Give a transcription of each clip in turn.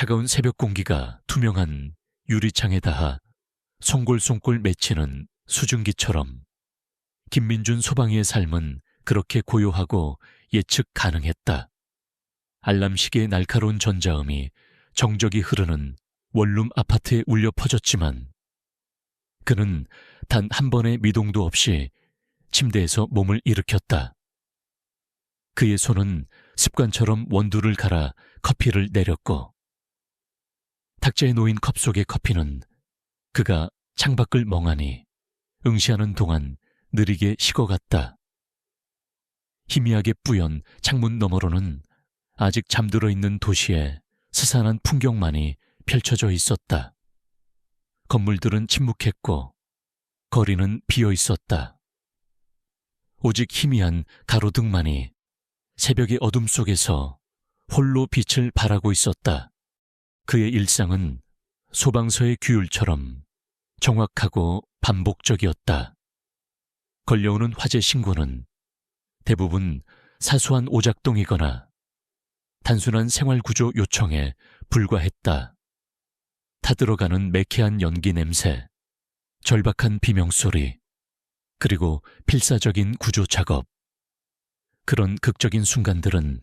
차가운 새벽 공기가 투명한 유리창에 닿아 송골송골 맺히는 수증기처럼 김민준 소방이의 삶은 그렇게 고요하고 예측 가능했다. 알람시계의 날카로운 전자음이 정적이 흐르는 원룸 아파트에 울려 퍼졌지만 그는 단 한 번의 미동도 없이 침대에서 몸을 일으켰다. 그의 손은 습관처럼 원두를 갈아 커피를 내렸고 탁자에 놓인 컵 속의 커피는 그가 창밖을 멍하니 응시하는 동안 느리게 식어갔다. 희미하게 뿌연 창문 너머로는 아직 잠들어 있는 도시의 스산한 풍경만이 펼쳐져 있었다. 건물들은 침묵했고 거리는 비어 있었다. 오직 희미한 가로등만이 새벽의 어둠 속에서 홀로 빛을 발하고 있었다. 그의 일상은 소방서의 규율처럼 정확하고 반복적이었다. 걸려오는 화재 신고는 대부분 사소한 오작동이거나 단순한 생활구조 요청에 불과했다. 타들어가는 매캐한 연기 냄새, 절박한 비명소리, 그리고 필사적인 구조 작업. 그런 극적인 순간들은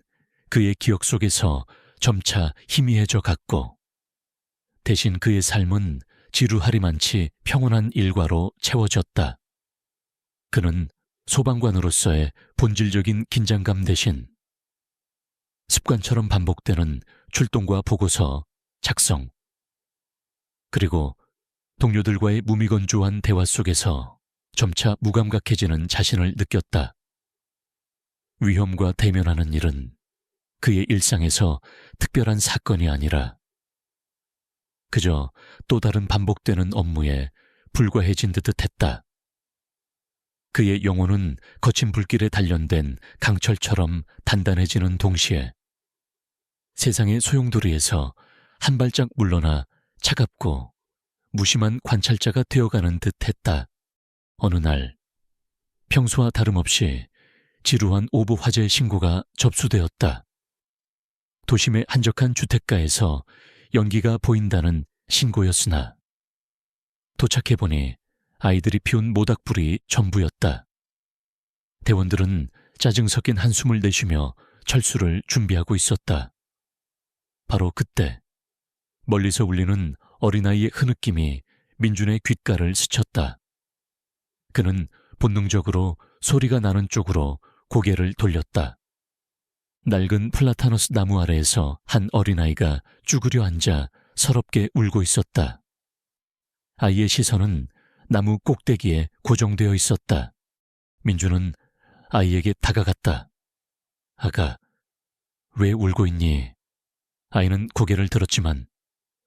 그의 기억 속에서 점차 희미해져 갔고 대신 그의 삶은 지루하리만치 평온한 일과로 채워졌다. 그는 소방관으로서의 본질적인 긴장감 대신 습관처럼 반복되는 출동과 보고서 작성, 그리고 동료들과의 무미건조한 대화 속에서 점차 무감각해지는 자신을 느꼈다. 위험과 대면하는 일은 그의 일상에서 특별한 사건이 아니라 그저 또 다른 반복되는 업무에 불과해진 듯 했다. 그의 영혼은 거친 불길에 단련된 강철처럼 단단해지는 동시에 세상의 소용돌이에서 한 발짝 물러나 차갑고 무심한 관찰자가 되어가는 듯 했다. 어느 날 평소와 다름없이 지루한 오보 화재 신고가 접수되었다. 도심의 한적한 주택가에서 연기가 보인다는 신고였으나 도착해보니 아이들이 피운 모닥불이 전부였다. 대원들은 짜증 섞인 한숨을 내쉬며 철수를 준비하고 있었다. 바로 그때 멀리서 울리는 어린아이의 흐느낌이 민준의 귓가를 스쳤다. 그는 본능적으로 소리가 나는 쪽으로 고개를 돌렸다. 낡은 플라타너스 나무 아래에서 한 어린아이가 쭈그려 앉아 서럽게 울고 있었다. 아이의 시선은 나무 꼭대기에 고정되어 있었다. 민준은 아이에게 다가갔다. 아가, 왜 울고 있니? 아이는 고개를 들었지만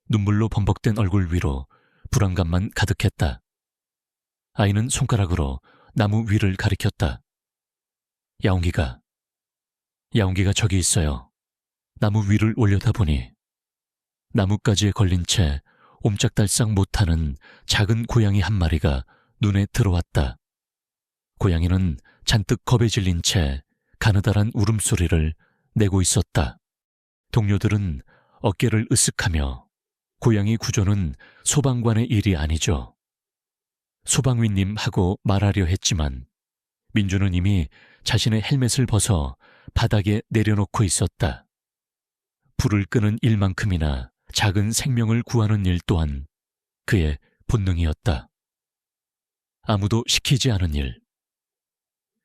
눈물로 범벅된 얼굴 위로 불안감만 가득했다. 아이는 손가락으로 나무 위를 가리켰다. 야옹기가 저기 있어요. 나무 위를 올려다보니 나뭇가지에 걸린 채 옴짝달싹 못하는 작은 고양이 한 마리가 눈에 들어왔다. 고양이는 잔뜩 겁에 질린 채 가느다란 울음소리를 내고 있었다. 동료들은 어깨를 으쓱하며 고양이 구조는 소방관의 일이 아니죠. 소방위님 하고 말하려 했지만 민주는 이미 자신의 헬멧을 벗어 바닥에 내려놓고 있었다. 불을 끄는 일만큼이나 작은 생명을 구하는 일 또한 그의 본능이었다. 아무도 시키지 않은 일,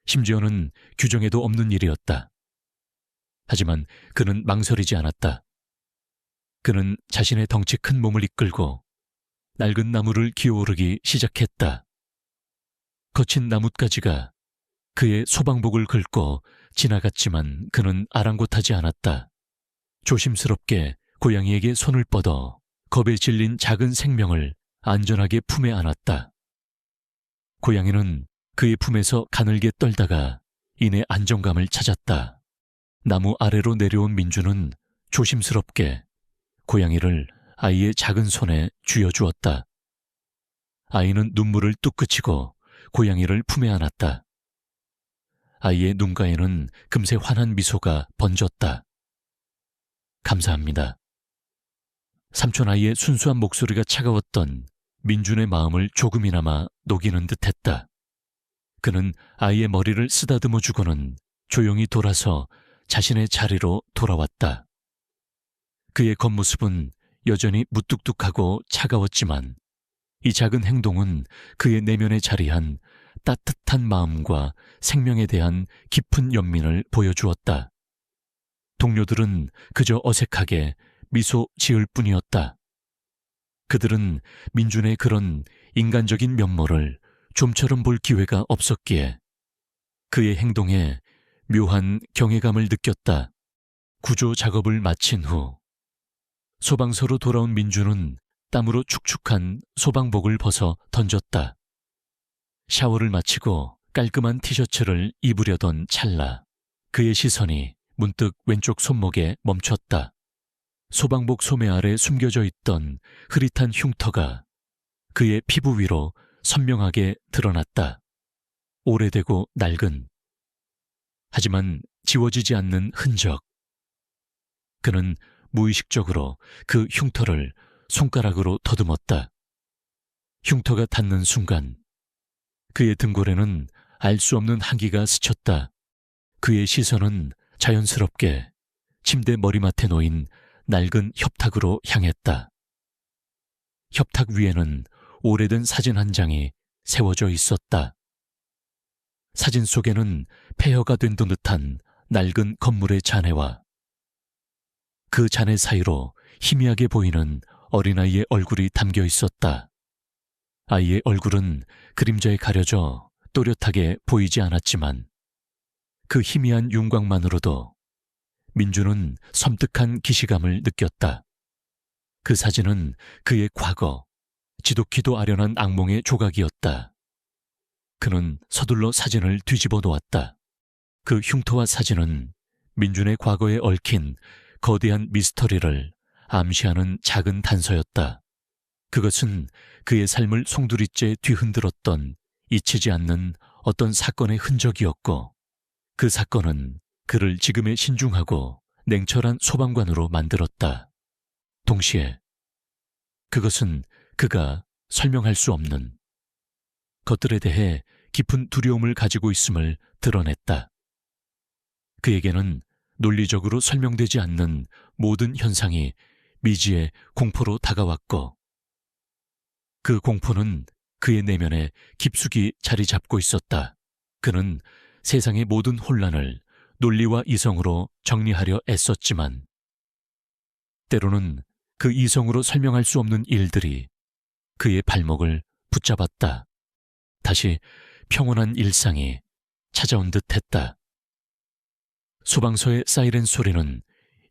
심지어는 규정에도 없는 일이었다. 하지만 그는 망설이지 않았다. 그는 자신의 덩치 큰 몸을 이끌고 낡은 나무를 기어오르기 시작했다. 거친 나뭇가지가 그의 소방복을 긁고 지나갔지만 그는 아랑곳하지 않았다. 조심스럽게 고양이에게 손을 뻗어 겁에 질린 작은 생명을 안전하게 품에 안았다. 고양이는 그의 품에서 가늘게 떨다가 이내 안정감을 찾았다. 나무 아래로 내려온 민주는 조심스럽게 고양이를 아이의 작은 손에 쥐어주었다. 아이는 눈물을 뚝 그치고 고양이를 품에 안았다. 아이의 눈가에는 금세 환한 미소가 번졌다. 감사합니다. 삼촌 아이의 순수한 목소리가 차가웠던 민준의 마음을 조금이나마 녹이는 듯했다. 그는 아이의 머리를 쓰다듬어 주고는 조용히 돌아서 자신의 자리로 돌아왔다. 그의 겉모습은 여전히 무뚝뚝하고 차가웠지만 이 작은 행동은 그의 내면에 자리한 따뜻한 마음과 생명에 대한 깊은 연민을 보여주었다. 동료들은 그저 어색하게 미소 지을 뿐이었다. 그들은 민준의 그런 인간적인 면모를 좀처럼 볼 기회가 없었기에 그의 행동에 묘한 경외감을 느꼈다. 구조 작업을 마친 후 소방서로 돌아온 민준은 땀으로 축축한 소방복을 벗어 던졌다. 샤워를 마치고 깔끔한 티셔츠를 입으려던 찰나 그의 시선이 문득 왼쪽 손목에 멈췄다. 소방복 소매 아래 숨겨져 있던 흐릿한 흉터가 그의 피부 위로 선명하게 드러났다. 오래되고 낡은, 하지만 지워지지 않는 흔적. 그는 무의식적으로 그 흉터를 손가락으로 더듬었다. 흉터가 닿는 순간 그의 등골에는 알 수 없는 한기가 스쳤다. 그의 시선은 자연스럽게 침대 머리맡에 놓인 낡은 협탁으로 향했다. 협탁 위에는 오래된 사진 한 장이 세워져 있었다. 사진 속에는 폐허가 된 듯한 낡은 건물의 잔해와 그 잔해 사이로 희미하게 보이는 어린아이의 얼굴이 담겨 있었다. 아이의 얼굴은 그림자에 가려져 또렷하게 보이지 않았지만 그 희미한 윤곽만으로도 민준은 섬뜩한 기시감을 느꼈다. 그 사진은 그의 과거, 지독히도 아련한 악몽의 조각이었다. 그는 서둘러 사진을 뒤집어 놓았다. 그 흉터와 사진은 민준의 과거에 얽힌 거대한 미스터리를 암시하는 작은 단서였다. 그것은 그의 삶을 송두리째 뒤흔들었던 잊히지 않는 어떤 사건의 흔적이었고, 그 사건은 그를 지금의 신중하고 냉철한 소방관으로 만들었다. 동시에 그것은 그가 설명할 수 없는 것들에 대해 깊은 두려움을 가지고 있음을 드러냈다. 그에게는 논리적으로 설명되지 않는 모든 현상이 미지의 공포로 다가왔고, 그 공포는 그의 내면에 깊숙이 자리 잡고 있었다. 그는 세상의 모든 혼란을 논리와 이성으로 정리하려 애썼지만 때로는 그 이성으로 설명할 수 없는 일들이 그의 발목을 붙잡았다. 다시 평온한 일상이 찾아온 듯 했다. 소방서의 사이렌 소리는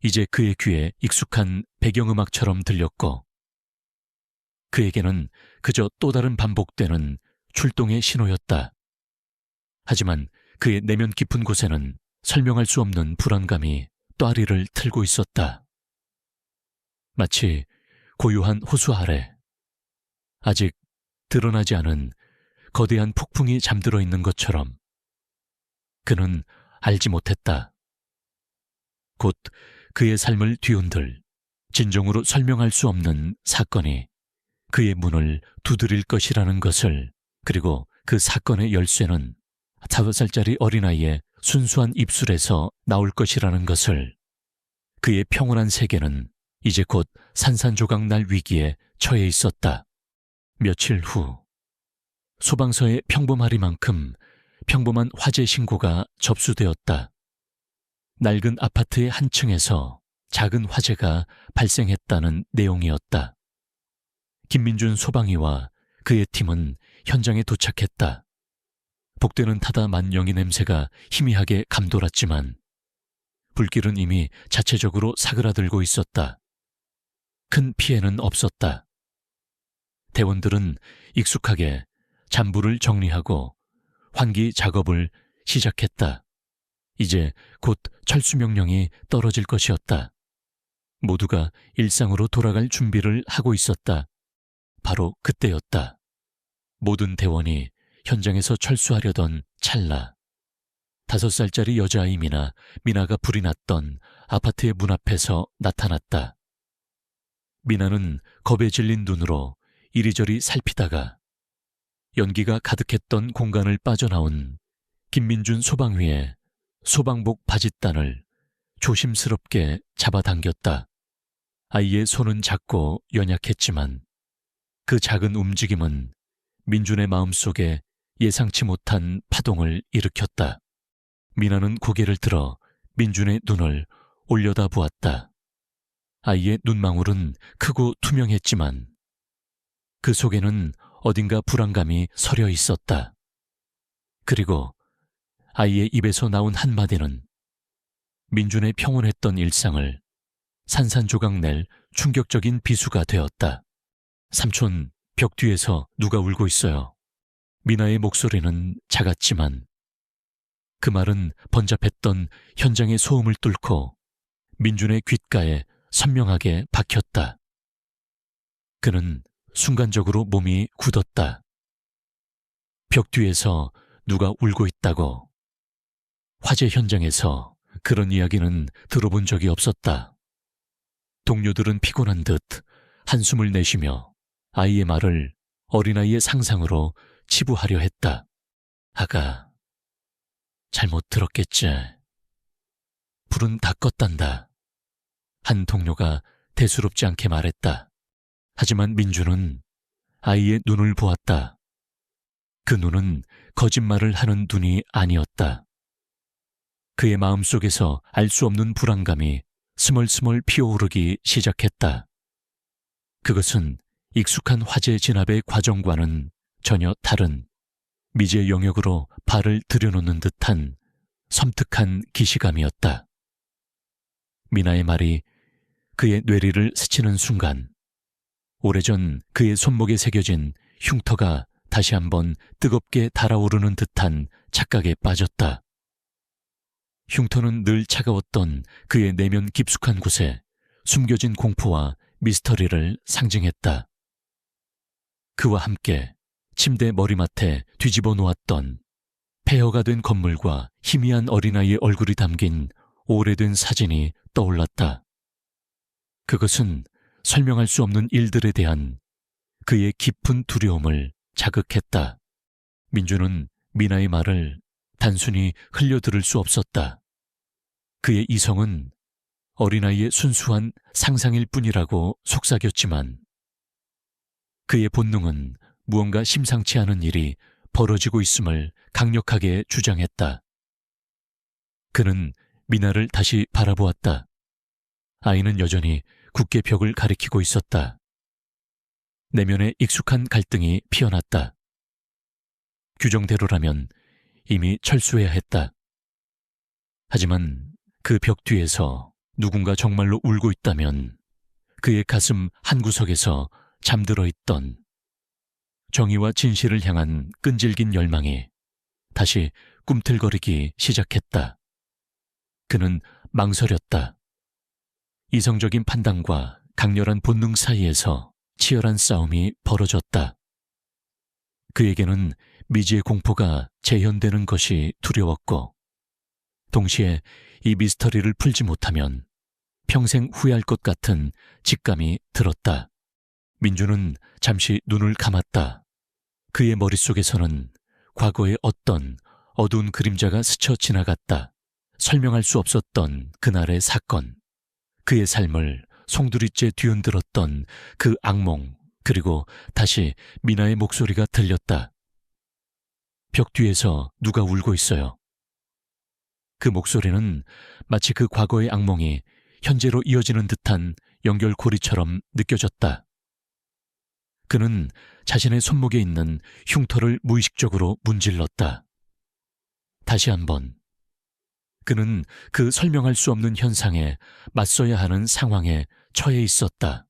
이제 그의 귀에 익숙한 배경음악처럼 들렸고, 그에게는 그저 또 다른 반복되는 출동의 신호였다. 하지만 그의 내면 깊은 곳에는 설명할 수 없는 불안감이 또아리를 틀고 있었다. 마치 고요한 호수 아래 아직 드러나지 않은 거대한 폭풍이 잠들어 있는 것처럼 그는 알지 못했다. 곧 그의 삶을 뒤흔들 진정으로 설명할 수 없는 사건이 그의 문을 두드릴 것이라는 것을, 그리고 그 사건의 열쇠는 5살짜리 어린아이의 순수한 입술에서 나올 것이라는 것을. 그의 평온한 세계는 이제 곧 산산조각 날 위기에 처해 있었다. 며칠 후 소방서의 평범하리만큼 평범한 화재 신고가 접수되었다. 낡은 아파트의 한 층에서 작은 화재가 발생했다는 내용이었다. 김민준 소방이와 그의 팀은 현장에 도착했다. 복되는 타다 만영이 냄새가 희미하게 감돌았지만 불길은 이미 자체적으로 사그라들고 있었다. 큰 피해는 없었다. 대원들은 익숙하게 잔불을 정리하고 환기 작업을 시작했다. 이제 곧 철수 명령이 떨어질 것이었다. 모두가 일상으로 돌아갈 준비를 하고 있었다. 바로 그때였다. 모든 대원이 현장에서 철수하려던 찰나 5살짜리 여자아이 미나가 불이 났던 아파트의 문 앞에서 나타났다. 미나는 겁에 질린 눈으로 이리저리 살피다가 연기가 가득했던 공간을 빠져나온 김민준 소방위의 소방복 바짓단을 조심스럽게 잡아당겼다. 아이의 손은 작고 연약했지만 그 작은 움직임은 민준의 마음속에 예상치 못한 파동을 일으켰다. 미나는 고개를 들어 민준의 눈을 올려다 보았다. 아이의 눈망울은 크고 투명했지만 그 속에는 어딘가 불안감이 서려 있었다. 그리고 아이의 입에서 나온 한마디는 민준의 평온했던 일상을 산산조각 낼 충격적인 비수가 되었다. 삼촌, 벽 뒤에서 누가 울고 있어요. 미나의 목소리는 작았지만 그 말은 번잡했던 현장의 소음을 뚫고 민준의 귓가에 선명하게 박혔다. 그는 순간적으로 몸이 굳었다. 벽 뒤에서 누가 울고 있다고. 화재 현장에서 그런 이야기는 들어본 적이 없었다. 동료들은 피곤한 듯 한숨을 내쉬며 아이의 말을 어린아이의 상상으로 치부하려 했다. 아가, 잘못 들었겠지. 불은 다 껐단다. 한 동료가 대수롭지 않게 말했다. 하지만 민준은 아이의 눈을 보았다. 그 눈은 거짓말을 하는 눈이 아니었다. 그의 마음속에서 알 수 없는 불안감이 스멀스멀 피어오르기 시작했다. 그것은 익숙한 화재 진압의 과정과는 전혀 다른 미지의 영역으로 발을 들여놓는 듯한 섬뜩한 기시감이었다. 미나의 말이 그의 뇌리를 스치는 순간 오래전 그의 손목에 새겨진 흉터가 다시 한번 뜨겁게 달아오르는 듯한 착각에 빠졌다. 흉터는 늘 차가웠던 그의 내면 깊숙한 곳에 숨겨진 공포와 미스터리를 상징했다. 그와 함께 침대 머리맡에 뒤집어 놓았던 폐허가 된 건물과 희미한 어린아이의 얼굴이 담긴 오래된 사진이 떠올랐다. 그것은 설명할 수 없는 일들에 대한 그의 깊은 두려움을 자극했다. 민준은 미나의 말을 단순히 흘려들을 수 없었다. 그의 이성은 어린아이의 순수한 상상일 뿐이라고 속삭였지만 그의 본능은 무언가 심상치 않은 일이 벌어지고 있음을 강력하게 주장했다. 그는 미나를 다시 바라보았다. 아이는 여전히 굳게 벽을 가리키고 있었다. 내면에 익숙한 갈등이 피어났다. 규정대로라면 이미 철수해야 했다. 하지만 그 벽 뒤에서 누군가 정말로 울고 있다면 그의 가슴 한구석에서 잠들어 있던 정의와 진실을 향한 끈질긴 열망이 다시 꿈틀거리기 시작했다. 그는 망설였다. 이성적인 판단과 강렬한 본능 사이에서 치열한 싸움이 벌어졌다. 그에게는 미지의 공포가 재현되는 것이 두려웠고 동시에 이 미스터리를 풀지 못하면 평생 후회할 것 같은 직감이 들었다. 민준은 잠시 눈을 감았다. 그의 머릿속에서는 과거의 어떤 어두운 그림자가 스쳐 지나갔다. 설명할 수 없었던 그날의 사건, 그의 삶을 송두리째 뒤흔들었던 그 악몽, 그리고 다시 미나의 목소리가 들렸다. 벽 뒤에서 누가 울고 있어요. 그 목소리는 마치 그 과거의 악몽이 현재로 이어지는 듯한 연결고리처럼 느껴졌다. 그는 자신의 손목에 있는 흉터를 무의식적으로 문질렀다. 다시 한번. 그는 그 설명할 수 없는 현상에 맞서야 하는 상황에 처해 있었다.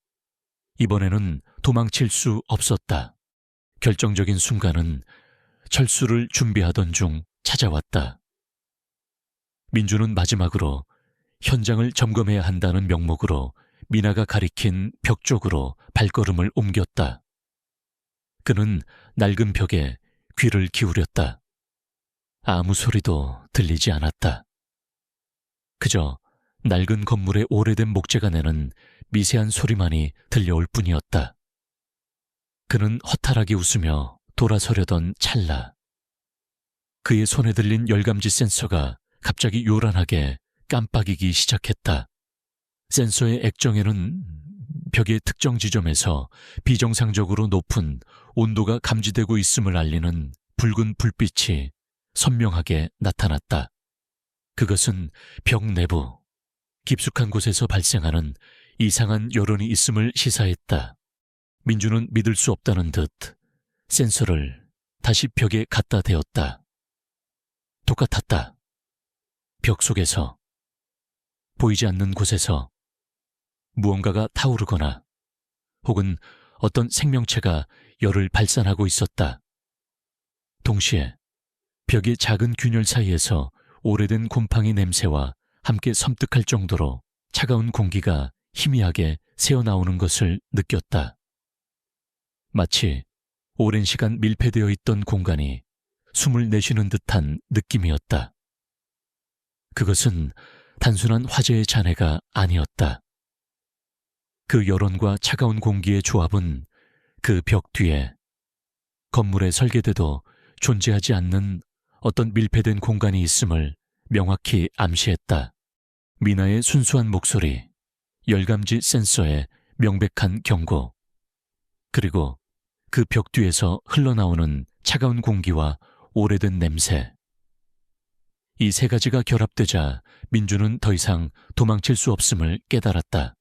이번에는 도망칠 수 없었다. 결정적인 순간은 철수를 준비하던 중 찾아왔다. 민주는 마지막으로 현장을 점검해야 한다는 명목으로 미나가 가리킨 벽 쪽으로 발걸음을 옮겼다. 그는 낡은 벽에 귀를 기울였다. 아무 소리도 들리지 않았다. 그저 낡은 건물의 오래된 목재가 내는 미세한 소리만이 들려올 뿐이었다. 그는 허탈하게 웃으며 돌아서려던 찰나 그의 손에 들린 열감지 센서가 갑자기 요란하게 깜빡이기 시작했다. 센서의 액정에는 벽의 특정 지점에서 비정상적으로 높은 온도가 감지되고 있음을 알리는 붉은 불빛이 선명하게 나타났다. 그것은 벽 내부, 깊숙한 곳에서 발생하는 이상한 여론이 있음을 시사했다. 민주는 믿을 수 없다는 듯 센서를 다시 벽에 갖다 대었다. 똑같았다. 벽 속에서, 보이지 않는 곳에서 무언가가 타오르거나 혹은 어떤 생명체가 열을 발산하고 있었다. 동시에 벽의 작은 균열 사이에서 오래된 곰팡이 냄새와 함께 섬뜩할 정도로 차가운 공기가 희미하게 새어나오는 것을 느꼈다. 마치 오랜 시간 밀폐되어 있던 공간이 숨을 내쉬는 듯한 느낌이었다. 그것은 단순한 화재의 잔해가 아니었다. 그 여론과 차가운 공기의 조합은 그 벽 뒤에 건물의 설계대도 존재하지 않는 어떤 밀폐된 공간이 있음을 명확히 암시했다. 미나의 순수한 목소리, 열감지 센서의 명백한 경고, 그리고 그 벽 뒤에서 흘러나오는 차가운 공기와 오래된 냄새. 이 세 가지가 결합되자 민주는 더 이상 도망칠 수 없음을 깨달았다.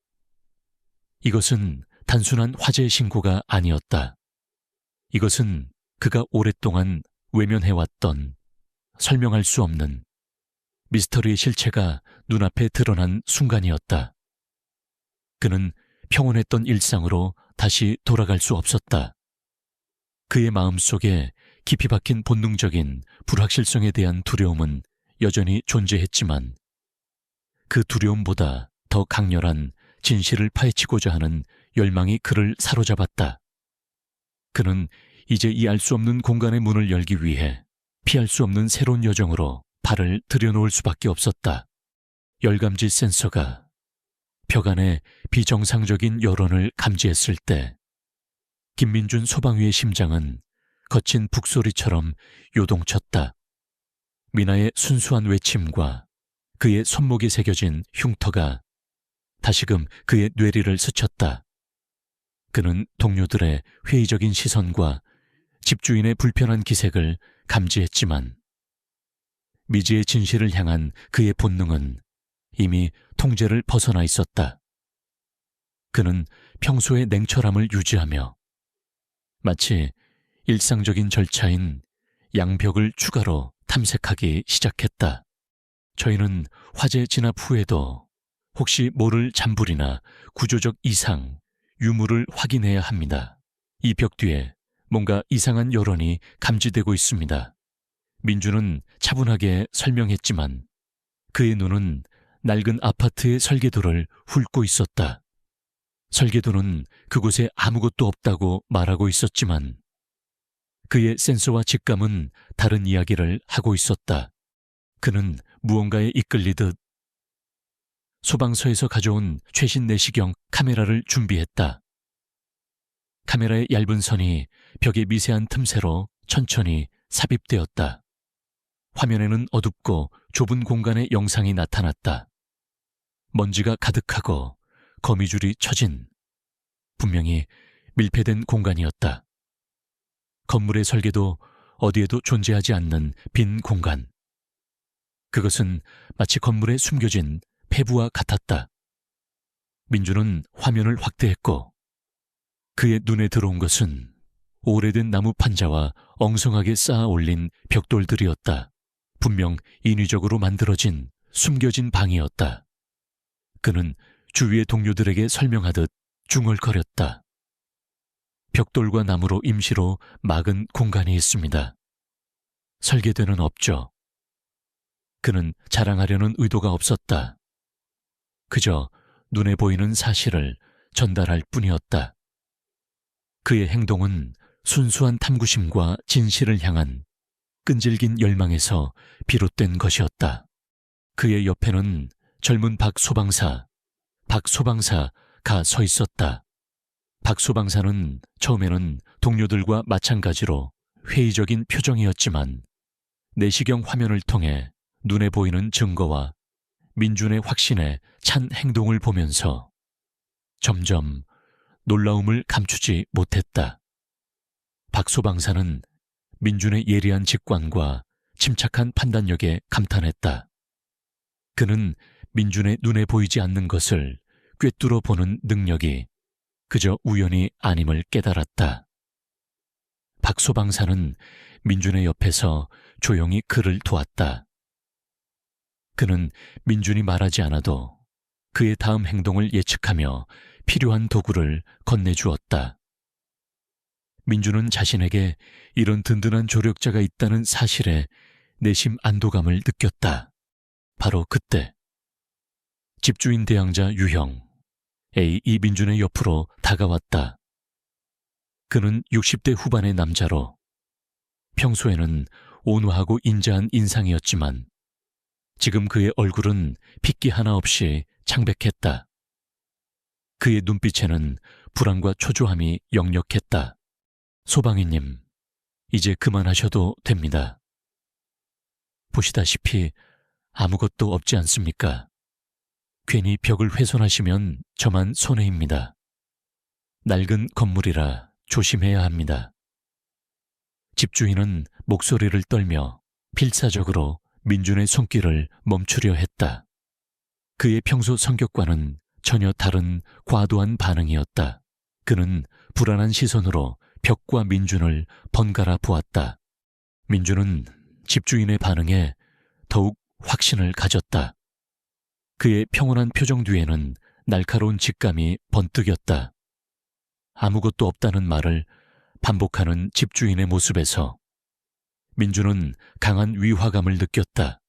이것은 단순한 화재 신고가 아니었다. 이것은 그가 오랫동안 외면해왔던 설명할 수 없는 미스터리의 실체가 눈앞에 드러난 순간이었다. 그는 평온했던 일상으로 다시 돌아갈 수 없었다. 그의 마음속에 깊이 박힌 본능적인 불확실성에 대한 두려움은 여전히 존재했지만 그 두려움보다 더 강렬한 진실을 파헤치고자 하는 열망이 그를 사로잡았다. 그는 이제 이 알 수 없는 공간의 문을 열기 위해 피할 수 없는 새로운 여정으로 발을 들여놓을 수밖에 없었다. 열감지 센서가 벽 안에 비정상적인 여론을 감지했을 때 김민준 소방위의 심장은 거친 북소리처럼 요동쳤다. 미나의 순수한 외침과 그의 손목에 새겨진 흉터가 다시금 그의 뇌리를 스쳤다. 그는 동료들의 회의적인 시선과 집주인의 불편한 기색을 감지했지만 미지의 진실을 향한 그의 본능은 이미 통제를 벗어나 있었다. 그는 평소의 냉철함을 유지하며 마치 일상적인 절차인 양벽을 추가로 탐색하기 시작했다. 저희는 화재 진압 후에도 혹시 모를 잔불이나 구조적 이상, 유무를 확인해야 합니다. 이 벽 뒤에 뭔가 이상한 여론이 감지되고 있습니다. 민주는 차분하게 설명했지만 그의 눈은 낡은 아파트의 설계도를 훑고 있었다. 설계도는 그곳에 아무것도 없다고 말하고 있었지만 그의 센서와 직감은 다른 이야기를 하고 있었다. 그는 무언가에 이끌리듯 소방서에서 가져온 최신 내시경 카메라를 준비했다. 카메라의 얇은 선이 벽의 미세한 틈새로 천천히 삽입되었다. 화면에는 어둡고 좁은 공간의 영상이 나타났다. 먼지가 가득하고 거미줄이 쳐진 분명히 밀폐된 공간이었다. 건물의 설계도 어디에도 존재하지 않는 빈 공간. 그것은 마치 건물에 숨겨진 폐부와 같았다. 민주는 화면을 확대했고 그의 눈에 들어온 것은 오래된 나무 판자와 엉성하게 쌓아 올린 벽돌들이었다. 분명 인위적으로 만들어진 숨겨진 방이었다. 그는 주위의 동료들에게 설명하듯 중얼거렸다. 벽돌과 나무로 임시로 막은 공간이 있습니다. 설계대는 없죠. 그는 자랑하려는 의도가 없었다. 그저 눈에 보이는 사실을 전달할 뿐이었다. 그의 행동은 순수한 탐구심과 진실을 향한 끈질긴 열망에서 비롯된 것이었다. 그의 옆에는 젊은 박소방사가 서 있었다. 박소방사는 처음에는 동료들과 마찬가지로 회의적인 표정이었지만 내시경 화면을 통해 눈에 보이는 증거와 민준의 확신에 찬 행동을 보면서 점점 놀라움을 감추지 못했다. 박소방사는 민준의 예리한 직관과 침착한 판단력에 감탄했다. 그는 민준의 눈에 보이지 않는 것을 꿰뚫어 보는 능력이 그저 우연이 아님을 깨달았다. 박소방사는 민준의 옆에서 조용히 그를 도왔다. 그는 민준이 말하지 않아도 그의 다음 행동을 예측하며 필요한 도구를 건네주었다. 민준은 자신에게 이런 든든한 조력자가 있다는 사실에 내심 안도감을 느꼈다. 바로 그때 집주인 대항자 유형 A 이민준의 옆으로 다가왔다. 그는 60대 후반의 남자로 평소에는 온화하고 인자한 인상이었지만 지금 그의 얼굴은 핏기 하나 없이 창백했다. 그의 눈빛에는 불안과 초조함이 역력했다. 소방이님, 이제 그만하셔도 됩니다. 보시다시피 아무것도 없지 않습니까? 괜히 벽을 훼손하시면 저만 손해입니다. 낡은 건물이라 조심해야 합니다. 집주인은 목소리를 떨며 필사적으로 민준의 손길을 멈추려 했다. 그의 평소 성격과는 전혀 다른 과도한 반응이었다. 그는 불안한 시선으로 벽과 민준을 번갈아 보았다. 민준은 집주인의 반응에 더욱 확신을 가졌다. 그의 평온한 표정 뒤에는 날카로운 직감이 번뜩였다. 아무것도 없다는 말을 반복하는 집주인의 모습에서 민준은 강한 위화감을 느꼈다.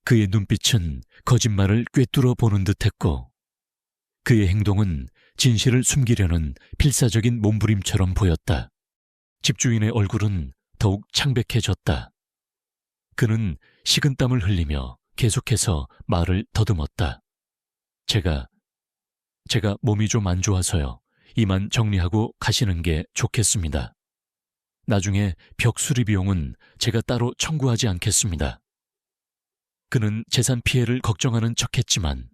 그의 눈빛은 거짓말을 꿰뚫어 보는 듯했고 그의 행동은 진실을 숨기려는 필사적인 몸부림처럼 보였다. 집주인의 얼굴은 더욱 창백해졌다. 그는 식은땀을 흘리며 계속해서 말을 더듬었다. 제가 몸이 좀 안 좋아서요. 이만 정리하고 가시는 게 좋겠습니다. 나중에 벽 수리 비용은 제가 따로 청구하지 않겠습니다. 그는 재산 피해를 걱정하는 척했지만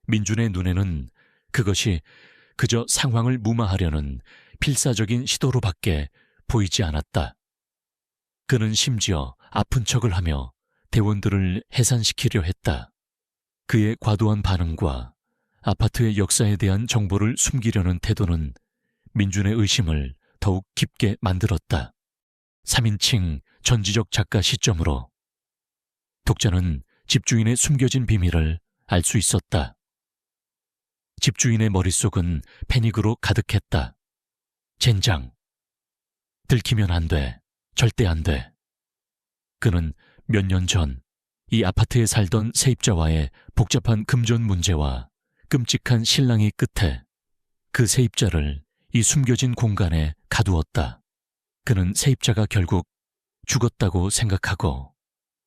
민준의 눈에는 그것이 그저 상황을 무마하려는 필사적인 시도로밖에 보이지 않았다. 그는 심지어 아픈 척을 하며 대원들을 해산시키려 했다. 그의 과도한 반응과 아파트의 역사에 대한 정보를 숨기려는 태도는 민준의 의심을 더욱 깊게 만들었다. 3인칭 전지적 작가 시점으로 독자는 집주인의 숨겨진 비밀을 알 수 있었다. 집주인의 머릿속은 패닉으로 가득했다. 젠장. 들키면 안 돼. 절대 안 돼. 그는 몇 년 전 이 아파트에 살던 세입자와의 복잡한 금전 문제와 끔찍한 실랑이 끝에 그 세입자를 이 숨겨진 공간에 가두었다. 그는 세입자가 결국 죽었다고 생각하고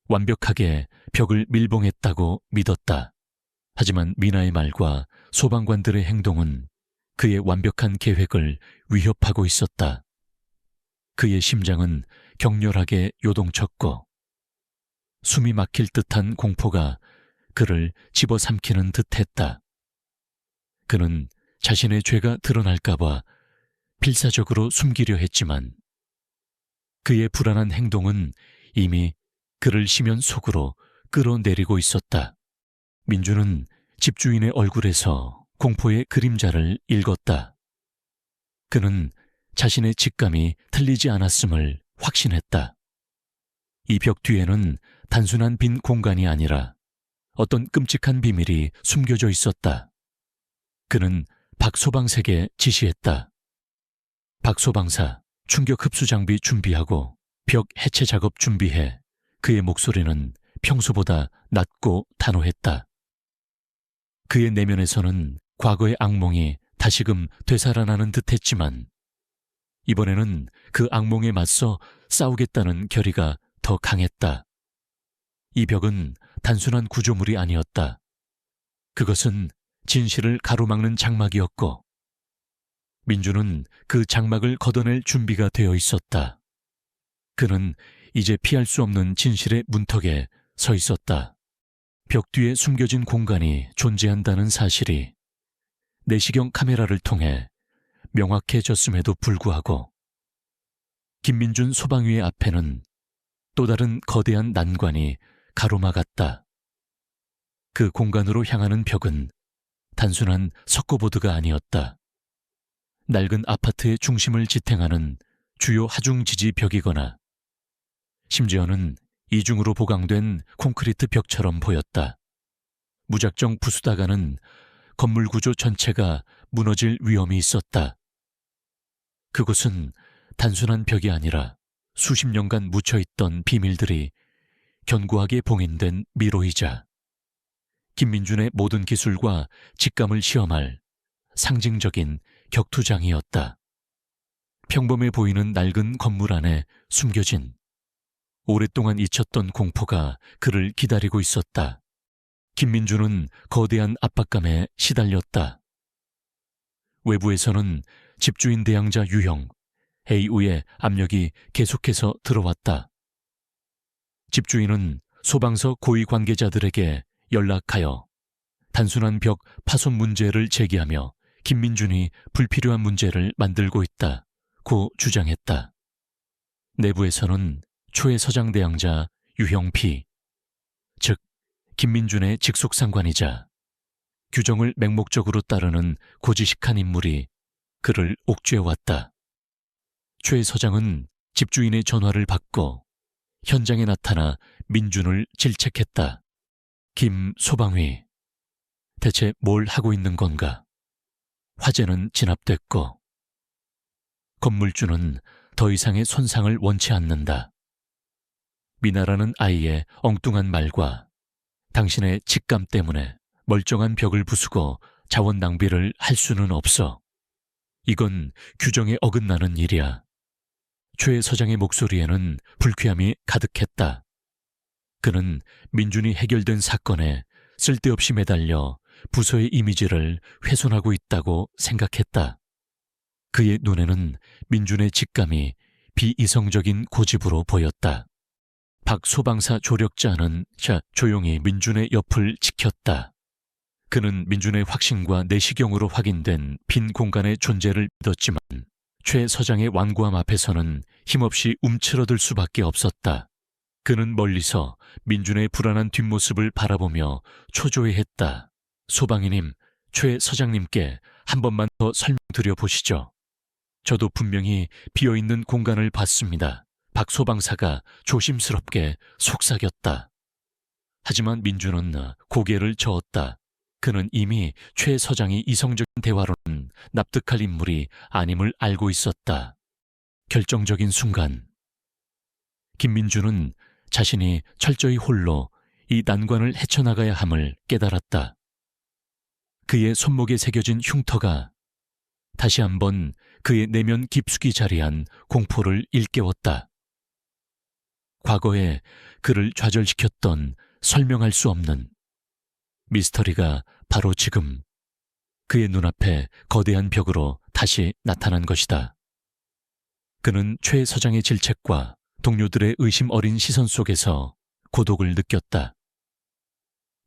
완벽하게 벽을 밀봉했다고 믿었다. 하지만 미나의 말과 소방관들의 행동은 그의 완벽한 계획을 위협하고 있었다. 그의 심장은 격렬하게 요동쳤고 숨이 막힐 듯한 공포가 그를 집어삼키는 듯했다. 그는 자신의 죄가 드러날까봐 필사적으로 숨기려 했지만 그의 불안한 행동은 이미 그를 심연 속으로 끌어내리고 있었다. 민준은 집주인의 얼굴에서 공포의 그림자를 읽었다. 그는 자신의 직감이 틀리지 않았음을 확신했다. 이 벽 뒤에는 단순한 빈 공간이 아니라 어떤 끔찍한 비밀이 숨겨져 있었다. 그는 박소방사에게 지시했다. 박소방사, 충격 흡수 장비 준비하고 벽 해체 작업 준비해. 그의 목소리는 평소보다 낮고 단호했다. 그의 내면에서는 과거의 악몽이 다시금 되살아나는 듯했지만 이번에는 그 악몽에 맞서 싸우겠다는 결의가 더 강했다. 이 벽은 단순한 구조물이 아니었다. 그것은 진실을 가로막는 장막이었고, 민주는 그 장막을 걷어낼 준비가 되어 있었다. 그는 이제 피할 수 없는 진실의 문턱에 서 있었다. 벽 뒤에 숨겨진 공간이 존재한다는 사실이 내시경 카메라를 통해 명확해졌음에도 불구하고 김민준 소방위의 앞에는 또 다른 거대한 난관이 가로막았다. 그 공간으로 향하는 벽은 단순한 석고보드가 아니었다. 낡은 아파트의 중심을 지탱하는 주요 하중지지 벽이거나 심지어는 이중으로 보강된 콘크리트 벽처럼 보였다. 무작정 부수다가는 건물 구조 전체가 무너질 위험이 있었다. 그곳은 단순한 벽이 아니라 수십 년간 묻혀있던 비밀들이 견고하게 봉인된 미로이자 김민준의 모든 기술과 직감을 시험할 상징적인 격투장이었다. 평범해 보이는 낡은 건물 안에 숨겨진 오랫동안 잊혔던 공포가 그를 기다리고 있었다. 김민준은 거대한 압박감에 시달렸다. 외부에서는 집주인 대항자 유형, A우의 압력이 계속해서 들어왔다. 집주인은 소방서 고위 관계자들에게 연락하여 단순한 벽 파손 문제를 제기하며 김민준이 불필요한 문제를 만들고 있다고 주장했다. 내부에서는 초의 서장 대항자 유형 P, 즉 김민준의 직속 상관이자 규정을 맹목적으로 따르는 고지식한 인물이 그를 옥죄해왔다. 최 서장은 집주인의 전화를 받고 현장에 나타나 민준을 질책했다. 김 소방위, 대체 뭘 하고 있는 건가? 화재는 진압됐고 건물주는 더 이상의 손상을 원치 않는다. 미나라는 아이의 엉뚱한 말과 당신의 직감 때문에 멀쩡한 벽을 부수고 자원 낭비를 할 수는 없어. 이건 규정에 어긋나는 일이야. 최 서장의 목소리에는 불쾌함이 가득했다. 그는 민준이 해결된 사건에 쓸데없이 매달려 부서의 이미지를 훼손하고 있다고 생각했다. 그의 눈에는 민준의 직감이 비이성적인 고집으로 보였다. 박 소방사 조력자는 조용히 민준의 옆을 지켰다. 그는 민준의 확신과 내시경으로 확인된 빈 공간의 존재를 믿었지만 최 서장의 완고함 앞에서는 힘없이 움츠러들 수밖에 없었다. 그는 멀리서 민준의 불안한 뒷모습을 바라보며 초조해했다. 소방이님, 최 서장님께 한 번만 더 설명드려 보시죠. 저도 분명히 비어있는 공간을 봤습니다. 박 소방사가 조심스럽게 속삭였다. 하지만 민준은 고개를 저었다. 그는 이미 최 서장이 이성적인 대화로는 납득할 인물이 아님을 알고 있었다. 결정적인 순간, 김민준은 자신이 철저히 홀로 이 난관을 헤쳐나가야 함을 깨달았다. 그의 손목에 새겨진 흉터가 다시 한번 그의 내면 깊숙이 자리한 공포를 일깨웠다. 과거에 그를 좌절시켰던 설명할 수 없는 미스터리가 바로 지금 그의 눈앞에 거대한 벽으로 다시 나타난 것이다. 그는 최 서장의 질책과 동료들의 의심 어린 시선 속에서 고독을 느꼈다.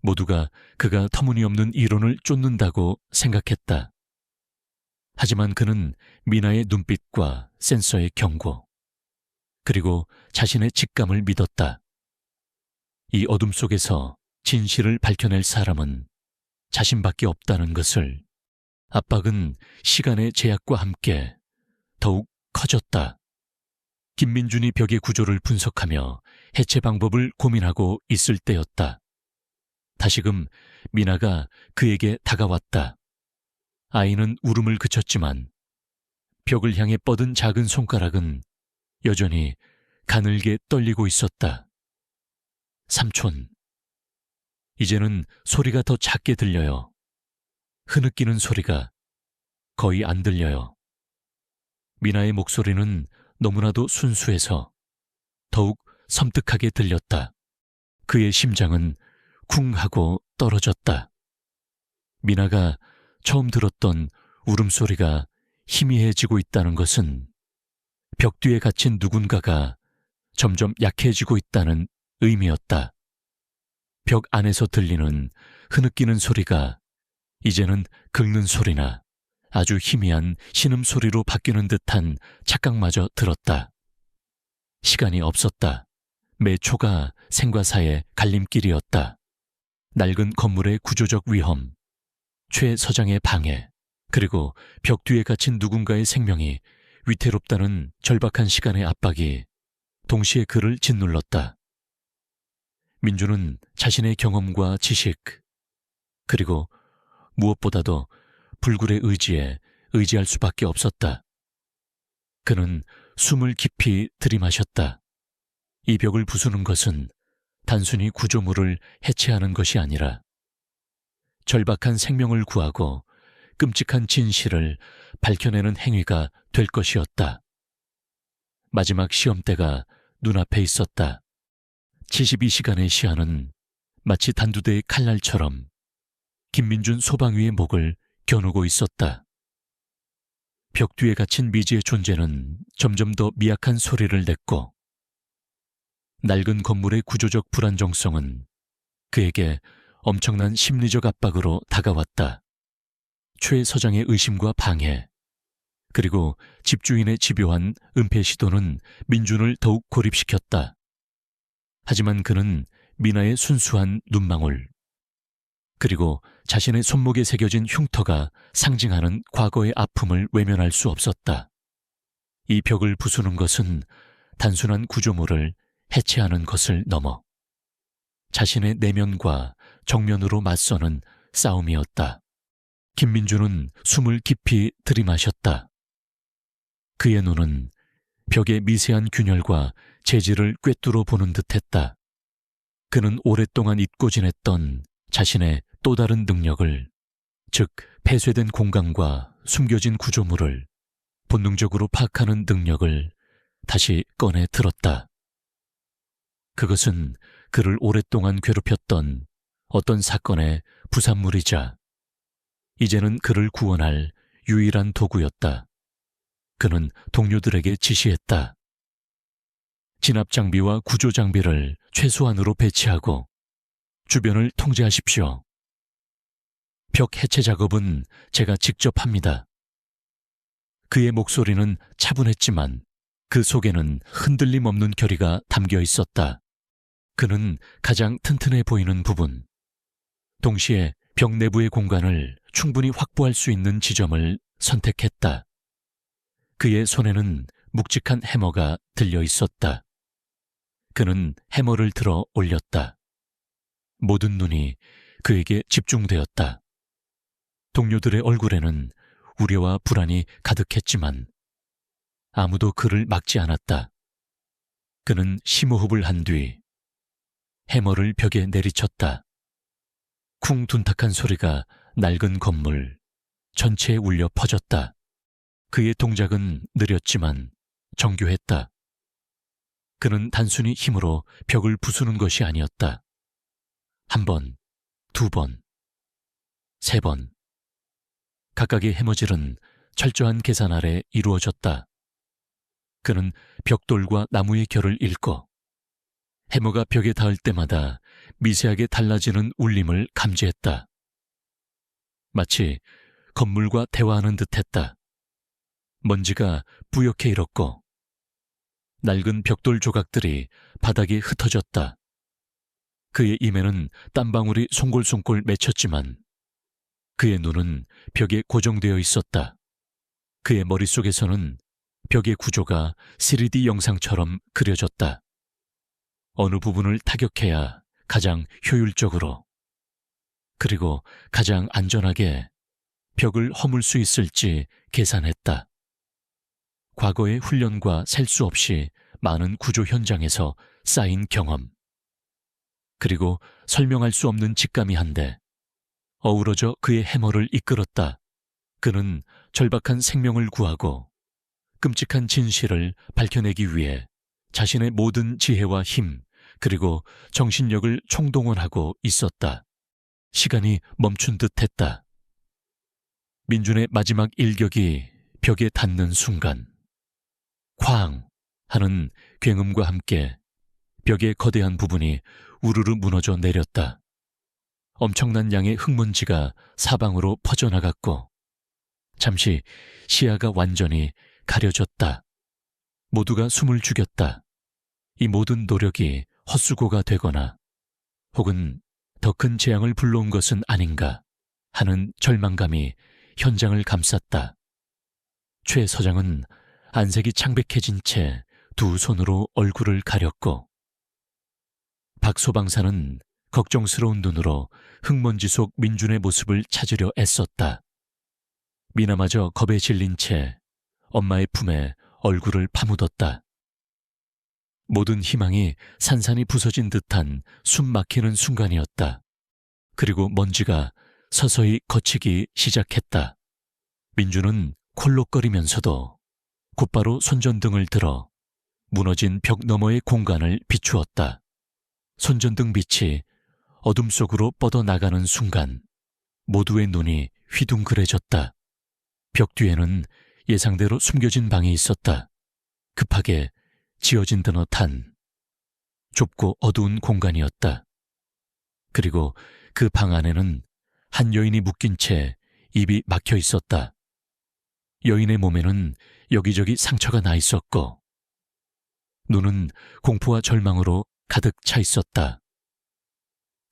모두가 그가 터무니없는 이론을 쫓는다고 생각했다. 하지만 그는 미나의 눈빛과 센서의 경고, 그리고 자신의 직감을 믿었다. 이 어둠 속에서 진실을 밝혀낼 사람은 자신밖에 없다는 것을. 압박은 시간의 제약과 함께 더욱 커졌다. 김민준이 벽의 구조를 분석하며 해체 방법을 고민하고 있을 때였다. 다시금 미나가 그에게 다가왔다. 아이는 울음을 그쳤지만 벽을 향해 뻗은 작은 손가락은 여전히 가늘게 떨리고 있었다. 삼촌, 이제는 소리가 더 작게 들려요. 흐느끼는 소리가 거의 안 들려요. 미나의 목소리는 너무나도 순수해서 더욱 섬뜩하게 들렸다. 그의 심장은 쿵 하고 떨어졌다. 미나가 처음 들었던 울음소리가 희미해지고 있다는 것은 벽 뒤에 갇힌 누군가가 점점 약해지고 있다는 의미였다. 벽 안에서 들리는 흐느끼는 소리가 이제는 긁는 소리나 아주 희미한 신음소리로 바뀌는 듯한 착각마저 들었다. 시간이 없었다. 매 초가 생과 사의 갈림길이었다. 낡은 건물의 구조적 위험, 최 서장의 방해, 그리고 벽 뒤에 갇힌 누군가의 생명이 위태롭다는 절박한 시간의 압박이 동시에 그를 짓눌렀다. 민주는 자신의 경험과 지식, 그리고 무엇보다도 불굴의 의지에 의지할 수밖에 없었다. 그는 숨을 깊이 들이마셨다. 이 벽을 부수는 것은 단순히 구조물을 해체하는 것이 아니라 절박한 생명을 구하고 끔찍한 진실을 밝혀내는 행위가 될 것이었다. 마지막 시험대가 눈앞에 있었다. 72시간의 시한은 마치 단두대의 칼날처럼 김민준 소방위의 목을 겨누고 있었다. 벽 뒤에 갇힌 미지의 존재는 점점 더 미약한 소리를 냈고 낡은 건물의 구조적 불안정성은 그에게 엄청난 심리적 압박으로 다가왔다. 최 서장의 의심과 방해, 그리고 집주인의 집요한 은폐 시도는 민준을 더욱 고립시켰다. 하지만 그는 미나의 순수한 눈망울, 그리고 자신의 손목에 새겨진 흉터가 상징하는 과거의 아픔을 외면할 수 없었다. 이 벽을 부수는 것은 단순한 구조물을 해체하는 것을 넘어 자신의 내면과 정면으로 맞서는 싸움이었다. 김민주는 숨을 깊이 들이마셨다. 그의 눈은 벽의 미세한 균열과 재질을 꿰뚫어 보는 듯했다. 그는 오랫동안 잊고 지냈던 자신의 또 다른 능력을, 즉 폐쇄된 공간과 숨겨진 구조물을 본능적으로 파악하는 능력을 다시 꺼내 들었다. 그것은 그를 오랫동안 괴롭혔던 어떤 사건의 부산물이자 이제는 그를 구원할 유일한 도구였다. 그는 동료들에게 지시했다. 진압 장비와 구조 장비를 최소한으로 배치하고 주변을 통제하십시오. 벽 해체 작업은 제가 직접 합니다. 그의 목소리는 차분했지만 그 속에는 흔들림 없는 결의가 담겨 있었다. 그는 가장 튼튼해 보이는 부분, 동시에 벽 내부의 공간을 충분히 확보할 수 있는 지점을 선택했다. 그의 손에는 묵직한 해머가 들려 있었다. 그는 해머를 들어 올렸다. 모든 눈이 그에게 집중되었다. 동료들의 얼굴에는 우려와 불안이 가득했지만 아무도 그를 막지 않았다. 그는 심호흡을 한 뒤 해머를 벽에 내리쳤다. 쿵 둔탁한 소리가 낡은 건물 전체에 울려 퍼졌다. 그의 동작은 느렸지만 정교했다. 그는 단순히 힘으로 벽을 부수는 것이 아니었다. 한 번, 두 번, 세 번. 각각의 해머질은 철저한 계산 아래 이루어졌다. 그는 벽돌과 나무의 결을 읽고 해머가 벽에 닿을 때마다 미세하게 달라지는 울림을 감지했다. 마치 건물과 대화하는 듯했다. 먼지가 뿌옇게 일었고 낡은 벽돌 조각들이 바닥에 흩어졌다. 그의 입에는 땀방울이 송골송골 맺혔지만 그의 눈은 벽에 고정되어 있었다. 그의 머릿속에서는 벽의 구조가 3D 영상처럼 그려졌다. 어느 부분을 타격해야 가장 효율적으로, 그리고 가장 안전하게 벽을 허물 수 있을지 계산했다. 과거의 훈련과 셀 수 없이 많은 구조 현장에서 쌓인 경험, 그리고 설명할 수 없는 직감이 한데 어우러져 그의 해머를 이끌었다. 그는 절박한 생명을 구하고 끔찍한 진실을 밝혀내기 위해 자신의 모든 지혜와 힘, 그리고 정신력을 총동원하고 있었다. 시간이 멈춘 듯 했다. 민준의 마지막 일격이 벽에 닿는 순간 쾅 하는 굉음과 함께 벽의 거대한 부분이 우르르 무너져 내렸다. 엄청난 양의 흙먼지가 사방으로 퍼져나갔고 잠시 시야가 완전히 가려졌다. 모두가 숨을 죽였다. 이 모든 노력이 헛수고가 되거나 혹은 더 큰 재앙을 불러온 것은 아닌가 하는 절망감이 현장을 감쌌다. 최 서장은 안색이 창백해진 채 두 손으로 얼굴을 가렸고 박 소방사는 걱정스러운 눈으로 흙먼지 속 민준의 모습을 찾으려 애썼다. 미나마저 겁에 질린 채 엄마의 품에 얼굴을 파묻었다. 모든 희망이 산산이 부서진 듯한 숨 막히는 순간이었다. 그리고 먼지가 서서히 걷히기 시작했다. 민준은 콜록거리면서도 곧바로 손전등을 들어 무너진 벽 너머의 공간을 비추었다. 손전등 빛이 어둠 속으로 뻗어나가는 순간 모두의 눈이 휘둥그레졌다. 벽 뒤에는 예상대로 숨겨진 방이 있었다. 급하게 지어진 듯한 좁고 어두운 공간이었다. 그리고 그 방 안에는 한 여인이 묶인 채 입이 막혀 있었다. 여인의 몸에는 여기저기 상처가 나 있었고 눈은 공포와 절망으로 가득 차 있었다.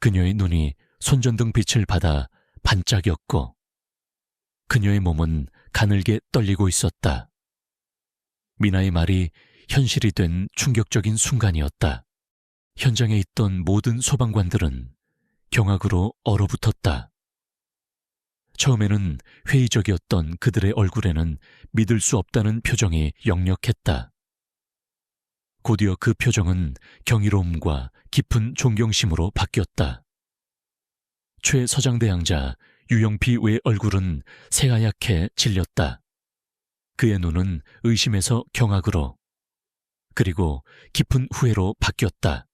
그녀의 눈이 손전등 빛을 받아 반짝였고 그녀의 몸은 가늘게 떨리고 있었다. 미나의 말이 현실이 된 충격적인 순간이었다. 현장에 있던 모든 소방관들은 경악으로 얼어붙었다. 처음에는 회의적이었던 그들의 얼굴에는 믿을 수 없다는 표정이 역력했다. 곧이어 그 표정은 경이로움과 깊은 존경심으로 바뀌었다. 최 서장대왕자 유영피의 얼굴은 새하얗게 질렸다. 그의 눈은 의심에서 경악으로 그리고 깊은 후회로 바뀌었다.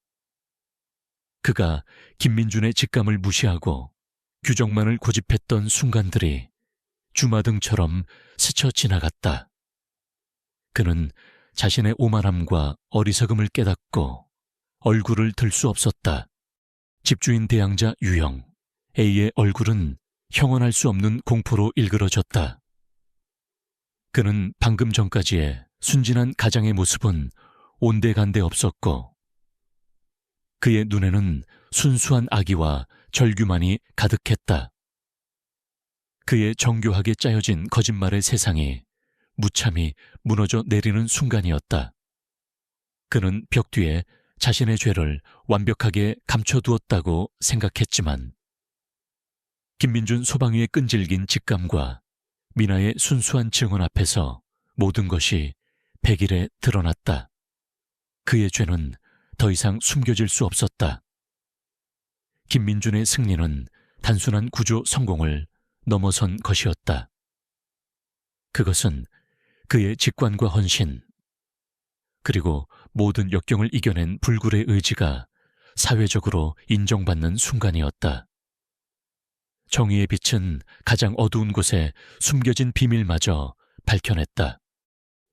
그가 김민준의 직감을 무시하고 규정만을 고집했던 순간들이 주마등처럼 스쳐 지나갔다. 그는 자신의 오만함과 어리석음을 깨닫고 얼굴을 들 수 없었다. 집주인 대양자 유영, A의 얼굴은 형언할 수 없는 공포로 일그러졌다. 그는 방금 전까지의 순진한 가장의 모습은 온데간데 없었고 그의 눈에는 순수한 악의와 절규만이 가득했다. 그의 정교하게 짜여진 거짓말의 세상이 무참히 무너져 내리는 순간이었다. 그는 벽 뒤에 자신의 죄를 완벽하게 감춰두었다고 생각했지만 김민준 소방위의 끈질긴 직감과 미나의 순수한 증언 앞에서 모든 것이 백일에 드러났다. 그의 죄는 더 이상 숨겨질 수 없었다. 김민준의 승리는 단순한 구조 성공을 넘어선 것이었다. 그것은 그의 직관과 헌신, 그리고 모든 역경을 이겨낸 불굴의 의지가 사회적으로 인정받는 순간이었다. 정의의 빛은 가장 어두운 곳에 숨겨진 비밀마저 밝혀냈다.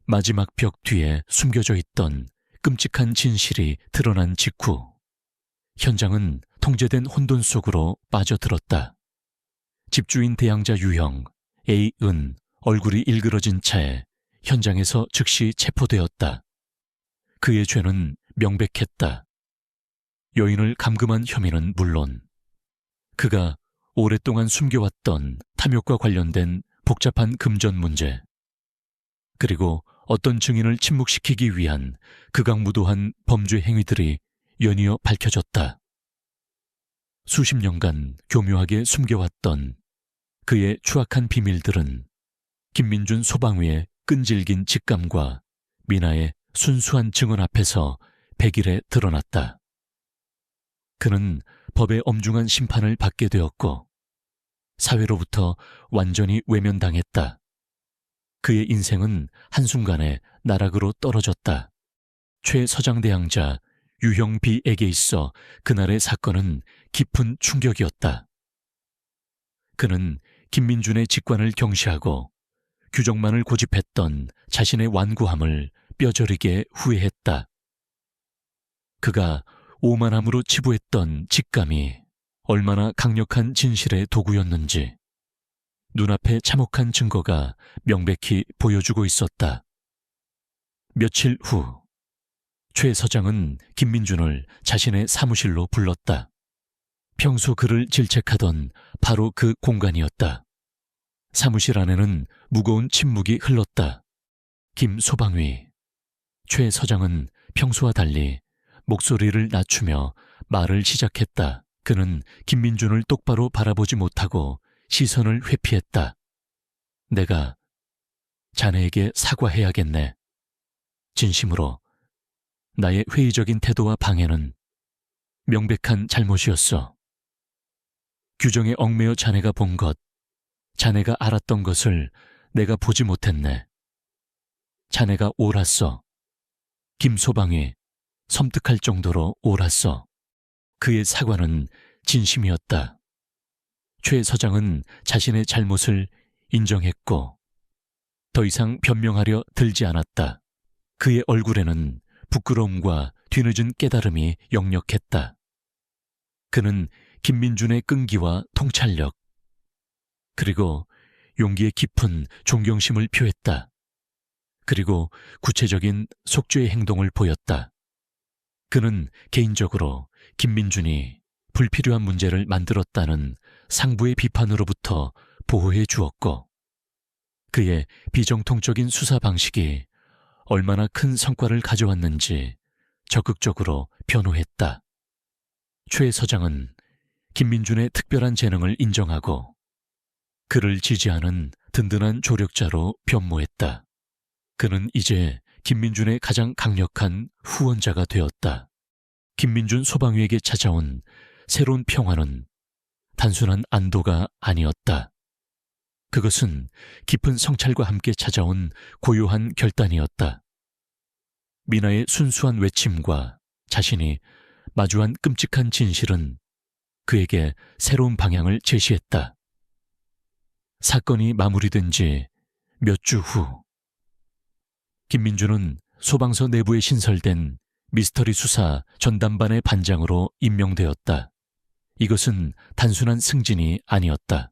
마지막 벽 뒤에 숨겨져 있던 끔찍한 진실이 드러난 직후 현장은 통제된 혼돈 속으로 빠져들었다. 집주인 대양자 유형, A은 얼굴이 일그러진 채 현장에서 즉시 체포되었다. 그의 죄는 명백했다. 여인을 감금한 혐의는 물론 그가 오랫동안 숨겨왔던 탐욕과 관련된 복잡한 금전 문제, 그리고 어떤 증인을 침묵시키기 위한 극악무도한 범죄 행위들이 연이어 밝혀졌다. 수십 년간 교묘하게 숨겨왔던 그의 추악한 비밀들은 김민준 소방위의 끈질긴 직감과 미나의 순수한 증언 앞에서 백일에 드러났다. 그는 법의 엄중한 심판을 받게 되었고 사회로부터 완전히 외면당했다. 그의 인생은 한순간에 나락으로 떨어졌다. 최 서장대왕자 유형비에게 있어 그날의 사건은 깊은 충격이었다. 그는 김민준의 직관을 경시하고 규정만을 고집했던 자신의 완고함을 뼈저리게 후회했다. 그가 오만함으로 치부했던 직감이 얼마나 강력한 진실의 도구였는지 눈앞에 참혹한 증거가 명백히 보여주고 있었다. 며칠 후 최 서장은 김민준을 자신의 사무실로 불렀다. 평소 그를 질책하던 바로 그 공간이었다. 사무실 안에는 무거운 침묵이 흘렀다. 김소방위. 최 서장은 평소와 달리 목소리를 낮추며 말을 시작했다. 그는 김민준을 똑바로 바라보지 못하고 시선을 회피했다. 내가 자네에게 사과해야겠네. 진심으로. 나의 회의적인 태도와 방해는 명백한 잘못이었어. 규정에 얽매여 자네가 본 것, 자네가 알았던 것을 내가 보지 못했네. 자네가 옳았어. 김소방이 섬뜩할 정도로 옳았어. 그의 사과는 진심이었다. 최 서장은 자신의 잘못을 인정했고 더 이상 변명하려 들지 않았다. 그의 얼굴에는 부끄러움과 뒤늦은 깨달음이 역력했다. 그는 김민준의 끈기와 통찰력, 그리고 용기의 깊은 존경심을 표했다. 그리고 구체적인 속죄의 행동을 보였다. 그는 개인적으로 김민준이 불필요한 문제를 만들었다는 상부의 비판으로부터 보호해 주었고, 그의 비정통적인 수사 방식이 얼마나 큰 성과를 가져왔는지 적극적으로 변호했다. 최 서장은 김민준의 특별한 재능을 인정하고 그를 지지하는 든든한 조력자로 변모했다. 그는 이제 김민준의 가장 강력한 후원자가 되었다. 김민준 소방위에게 찾아온 새로운 평화는 단순한 안도가 아니었다. 그것은 깊은 성찰과 함께 찾아온 고요한 결단이었다. 미나의 순수한 외침과 자신이 마주한 끔찍한 진실은 그에게 새로운 방향을 제시했다. 사건이 마무리된 지 몇 주 후, 김민준은 소방서 내부에 신설된 미스터리 수사 전담반의 반장으로 임명되었다. 이것은 단순한 승진이 아니었다.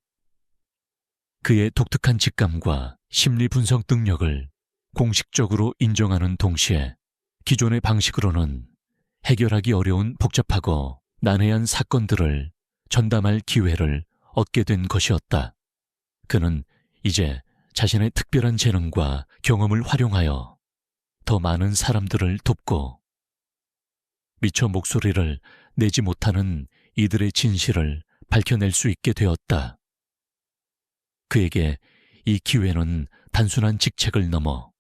그의 독특한 직감과 심리 분석 능력을 공식적으로 인정하는 동시에 기존의 방식으로는 해결하기 어려운 복잡하고 난해한 사건들을 전담할 기회를 얻게 된 것이었다. 그는 이제 자신의 특별한 재능과 경험을 활용하여 더 많은 사람들을 돕고 미처 목소리를 내지 못하는 이들의 진실을 밝혀낼 수 있게 되었다. 그에게 이 기회는 단순한 직책을 넘어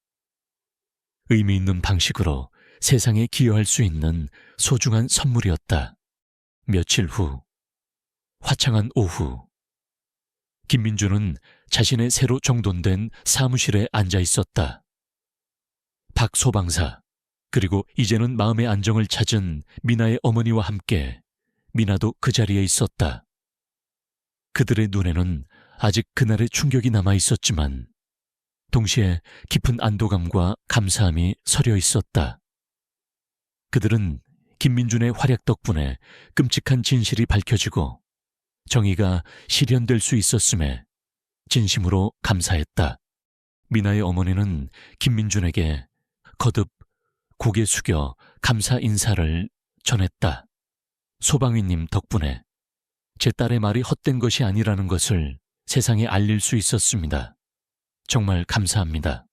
의미 있는 방식으로 세상에 기여할 수 있는 소중한 선물이었다. 며칠 후, 화창한 오후, 김민준은 자신의 새로 정돈된 사무실에 앉아 있었다. 박 소방사, 그리고 이제는 마음의 안정을 찾은 미나의 어머니와 함께 미나도 그 자리에 있었다. 그들의 눈에는 아직 그날의 충격이 남아 있었지만 동시에 깊은 안도감과 감사함이 서려 있었다. 그들은 김민준의 활약 덕분에 끔찍한 진실이 밝혀지고 정의가 실현될 수 있었음에 진심으로 감사했다. 미나의 어머니는 김민준에게 거듭 고개 숙여 감사 인사를 전했다. 소방위님 덕분에 제 딸의 말이 헛된 것이 아니라는 것을 세상에 알릴 수 있었습니다. 정말 감사합니다.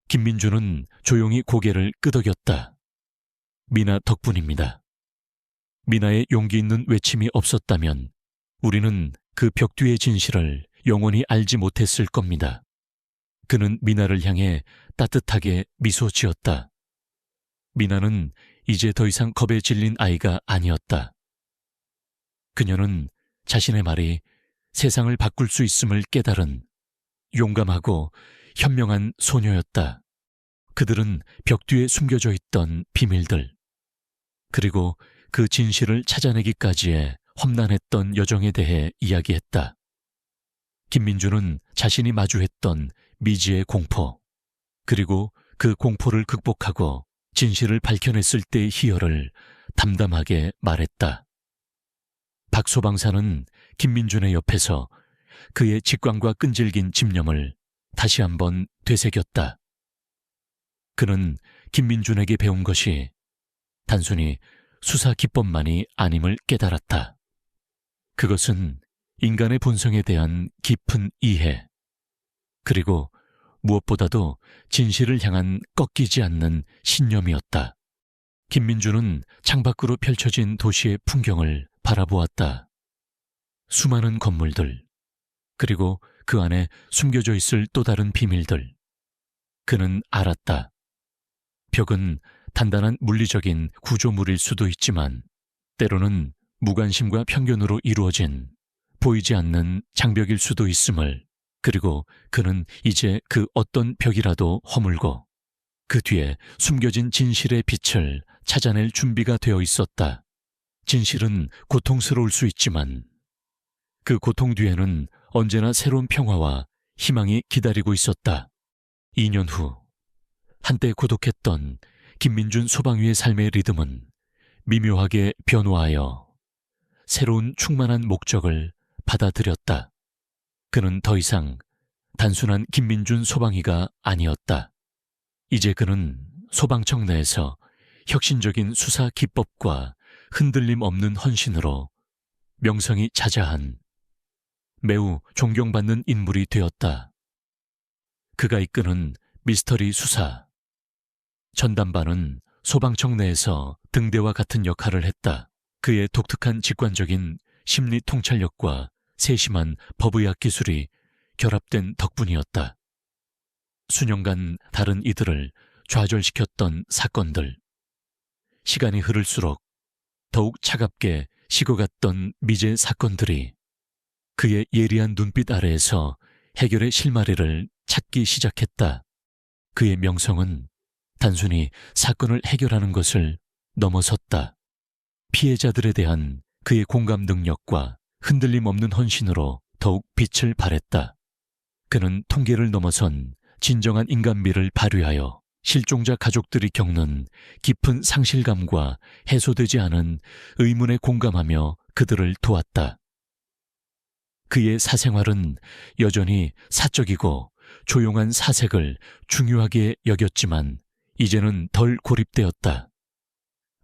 김민준은 조용히 고개를 끄덕였다. 미나 덕분입니다. 미나의 용기 있는 외침이 없었다면 우리는 그 벽 뒤의 진실을 영원히 알지 못했을 겁니다. 그는 미나를 향해 따뜻하게 미소 지었다. 미나는 이제 더 이상 겁에 질린 아이가 아니었다. 그녀는 자신의 말이 세상을 바꿀 수 있음을 깨달은 용감하고 현명한 소녀였다. 그들은 벽 뒤에 숨겨져 있던 비밀들, 그리고 그 진실을 찾아내기까지의 험난했던 여정에 대해 이야기했다. 김민주는 자신이 마주했던 미지의 공포, 그리고 그 공포를 극복하고 진실을 밝혀냈을 때의 희열을 담담하게 말했다. 박 소방사는 김민준의 옆에서 그의 직관과 끈질긴 집념을 다시 한번 되새겼다. 그는 김민준에게 배운 것이 단순히 수사 기법만이 아님을 깨달았다. 그것은 인간의 본성에 대한 깊은 이해, 그리고 무엇보다도 진실을 향한 꺾이지 않는 신념이었다. 김민주는 창밖으로 펼쳐진 도시의 풍경을 바라보았다. 수많은 건물들, 그리고 그 안에 숨겨져 있을 또 다른 비밀들. 그는 알았다. 벽은 단단한 물리적인 구조물일 수도 있지만 때로는 무관심과 편견으로 이루어진 보이지 않는 장벽일 수도 있음을, 그리고 그는 이제 그 어떤 벽이라도 허물고 그 뒤에 숨겨진 진실의 빛을 찾아낼 준비가 되어 있었다. 진실은 고통스러울 수 있지만 그 고통 뒤에는 언제나 새로운 평화와 희망이 기다리고 있었다. 2년 후, 한때 고독했던 김민준 소방위의 삶의 리듬은 미묘하게 변화하여 새로운 충만한 목적을 받아들였다. 그는 더 이상 단순한 김민준 소방위가 아니었다. 이제 그는 소방청 내에서 혁신적인 수사 기법과 흔들림 없는 헌신으로 명성이 자자한 매우 존경받는 인물이 되었다. 그가 이끄는 미스터리 수사. 전담반은 소방청 내에서 등대와 같은 역할을 했다. 그의 독특한 직관적인 심리 통찰력과 세심한 법의학 기술이 결합된 덕분이었다. 수년간 다른 이들을 좌절시켰던 사건들. 시간이 흐를수록 더욱 차갑게 식어갔던 미제 사건들이 그의 예리한 눈빛 아래에서 해결의 실마리를 찾기 시작했다. 그의 명성은 단순히 사건을 해결하는 것을 넘어섰다. 피해자들에 대한 그의 공감 능력과 흔들림 없는 헌신으로 더욱 빛을 발했다. 그는 통계를 넘어선 진정한 인간미를 발휘하여 실종자 가족들이 겪는 깊은 상실감과 해소되지 않은 의문에 공감하며 그들을 도왔다. 그의 사생활은 여전히 사적이고 조용한 사색을 중요하게 여겼지만 이제는 덜 고립되었다.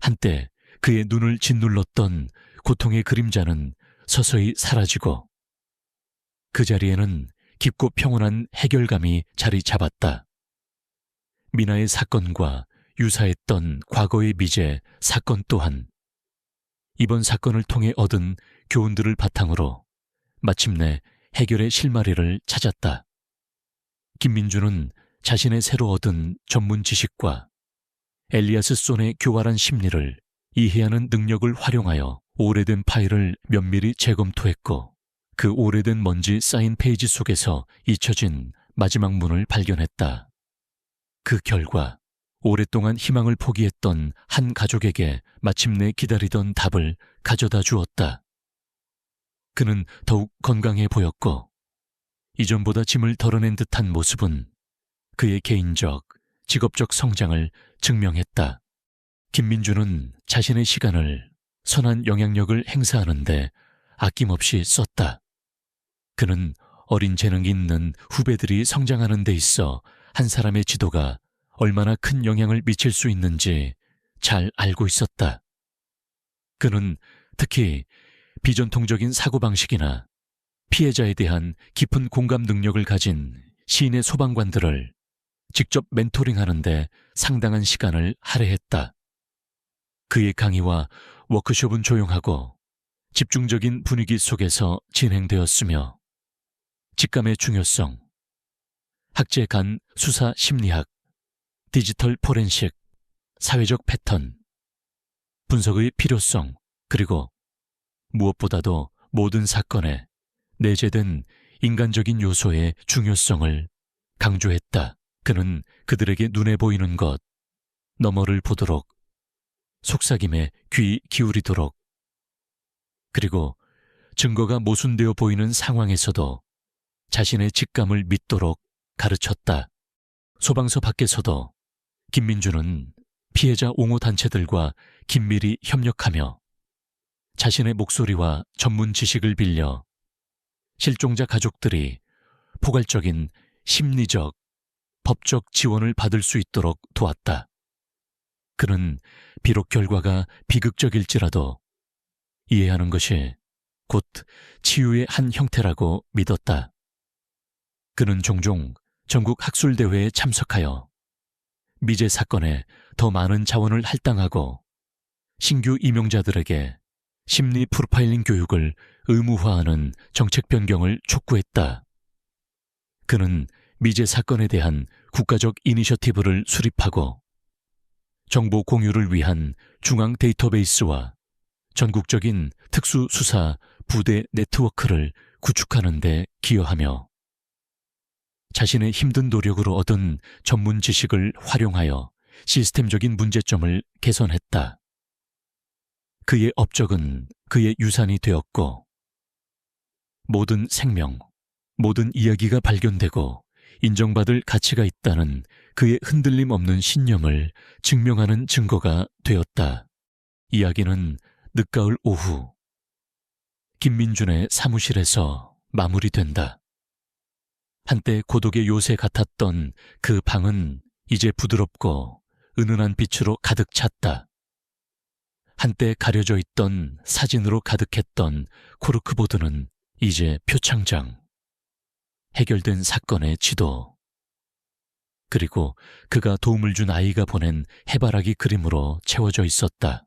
한때 그의 눈을 짓눌렀던 고통의 그림자는 서서히 사라지고 그 자리에는 깊고 평온한 해결감이 자리 잡았다. 미나의 사건과 유사했던 과거의 미제 사건 또한 이번 사건을 통해 얻은 교훈들을 바탕으로 마침내 해결의 실마리를 찾았다. 김민주는 자신의 새로 얻은 전문 지식과 엘리아스 손의 교활한 심리를 이해하는 능력을 활용하여 오래된 파일을 면밀히 재검토했고 그 오래된 먼지 쌓인 페이지 속에서 잊혀진 마지막 문을 발견했다. 그 결과 오랫동안 희망을 포기했던 한 가족에게 마침내 기다리던 답을 가져다 주었다. 그는 더욱 건강해 보였고 이전보다 짐을 덜어낸 듯한 모습은 그의 개인적, 직업적 성장을 증명했다. 김민주는 자신의 시간을 선한 영향력을 행사하는데 아낌없이 썼다. 그는 어린 재능이 있는 후배들이 성장하는 데 있어 한 사람의 지도가 얼마나 큰 영향을 미칠 수 있는지 잘 알고 있었다. 그는 특히 비전통적인 사고방식이나 피해자에 대한 깊은 공감 능력을 가진 시인의 소방관들을 직접 멘토링하는데 상당한 시간을 할애했다. 그의 강의와 워크숍은 조용하고 집중적인 분위기 속에서 진행되었으며 직감의 중요성, 학제 간 수사 심리학, 디지털 포렌식, 사회적 패턴, 분석의 필요성, 그리고 무엇보다도 모든 사건에 내재된 인간적인 요소의 중요성을 강조했다. 그는 그들에게 눈에 보이는 것, 너머를 보도록 속삭임에 귀 기울이도록, 그리고 증거가 모순되어 보이는 상황에서도 자신의 직감을 믿도록 가르쳤다. 소방서 밖에서도 김민주는 피해자 옹호 단체들과 긴밀히 협력하며 자신의 목소리와 전문 지식을 빌려 실종자 가족들이 포괄적인 심리적, 법적 지원을 받을 수 있도록 도왔다. 그는 비록 결과가 비극적일지라도 이해하는 것이 곧 치유의 한 형태라고 믿었다. 그는 종종 전국 학술대회에 참석하여 미제 사건에 더 많은 자원을 할당하고 신규 임용자들에게 심리 프로파일링 교육을 의무화하는 정책 변경을 촉구했다. 그는 미제 사건에 대한 국가적 이니셔티브를 수립하고 정보 공유를 위한 중앙 데이터베이스와 전국적인 특수수사 부대 네트워크를 구축하는 데 기여하며 자신의 힘든 노력으로 얻은 전문 지식을 활용하여 시스템적인 문제점을 개선했다. 그의 업적은 그의 유산이 되었고 모든 생명, 모든 이야기가 발견되고 인정받을 가치가 있다는 그의 흔들림 없는 신념을 증명하는 증거가 되었다. 이야기는 늦가을 오후 김민준의 사무실에서 마무리된다. 한때 고독의 요새 같았던 그 방은 이제 부드럽고 은은한 빛으로 가득 찼다. 한때 가려져 있던 사진으로 가득했던 코르크보드는 이제 표창장, 해결된 사건의 지도, 그리고 그가 도움을 준 아이가 보낸 해바라기 그림으로 채워져 있었다.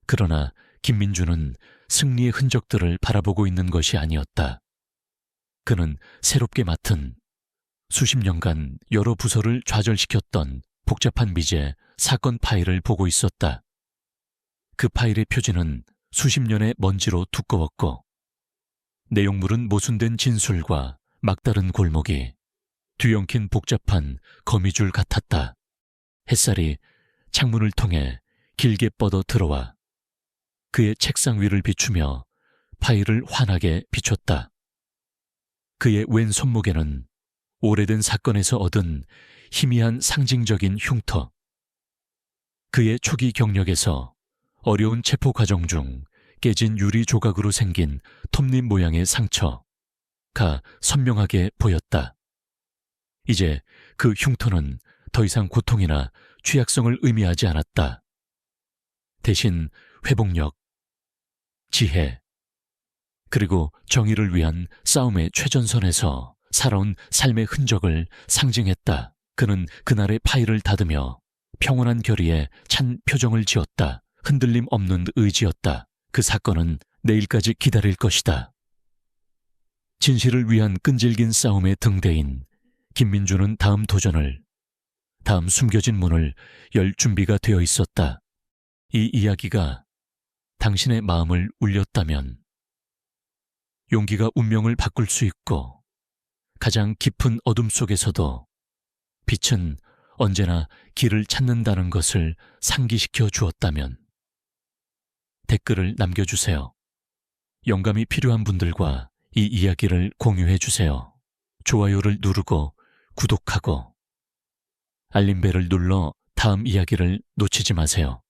그러나 김민주는 승리의 흔적들을 바라보고 있는 것이 아니었다. 그는 새롭게 맡은 수십 년간 여러 부서를 좌절시켰던 복잡한 미제 사건 파일을 보고 있었다. 그 파일의 표지는 수십 년의 먼지로 두꺼웠고 내용물은 모순된 진술과 막다른 골목이 뒤엉킨 복잡한 거미줄 같았다. 햇살이 창문을 통해 길게 뻗어 들어와 그의 책상 위를 비추며 파일을 환하게 비췄다. 그의 왼 손목에는 오래된 사건에서 얻은 희미한 상징적인 흉터, 그의 초기 경력에서 어려운 체포 과정 중 깨진 유리 조각으로 생긴 톱니 모양의 상처가 선명하게 보였다. 이제 그 흉터는 더 이상 고통이나 취약성을 의미하지 않았다. 대신 회복력, 지혜, 그리고 정의를 위한 싸움의 최전선에서 살아온 삶의 흔적을 상징했다. 그는 그날의 파일을 닫으며 평온한 결의에 찬 표정을 지었다. 흔들림 없는 의지였다. 그 사건은 내일까지 기다릴 것이다. 진실을 위한 끈질긴 싸움의 등대인 김민주는 다음 도전을, 다음 숨겨진 문을 열 준비가 되어 있었다. 이 이야기가 당신의 마음을 울렸다면 용기가 운명을 바꿀 수 있고 가장 깊은 어둠 속에서도 빛은 언제나 길을 찾는다는 것을 상기시켜 주었다면 댓글을 남겨주세요. 영감이 필요한 분들과 이 이야기를 공유해 주세요. 좋아요를 누르고 구독하고 알림벨을 눌러 다음 이야기를 놓치지 마세요.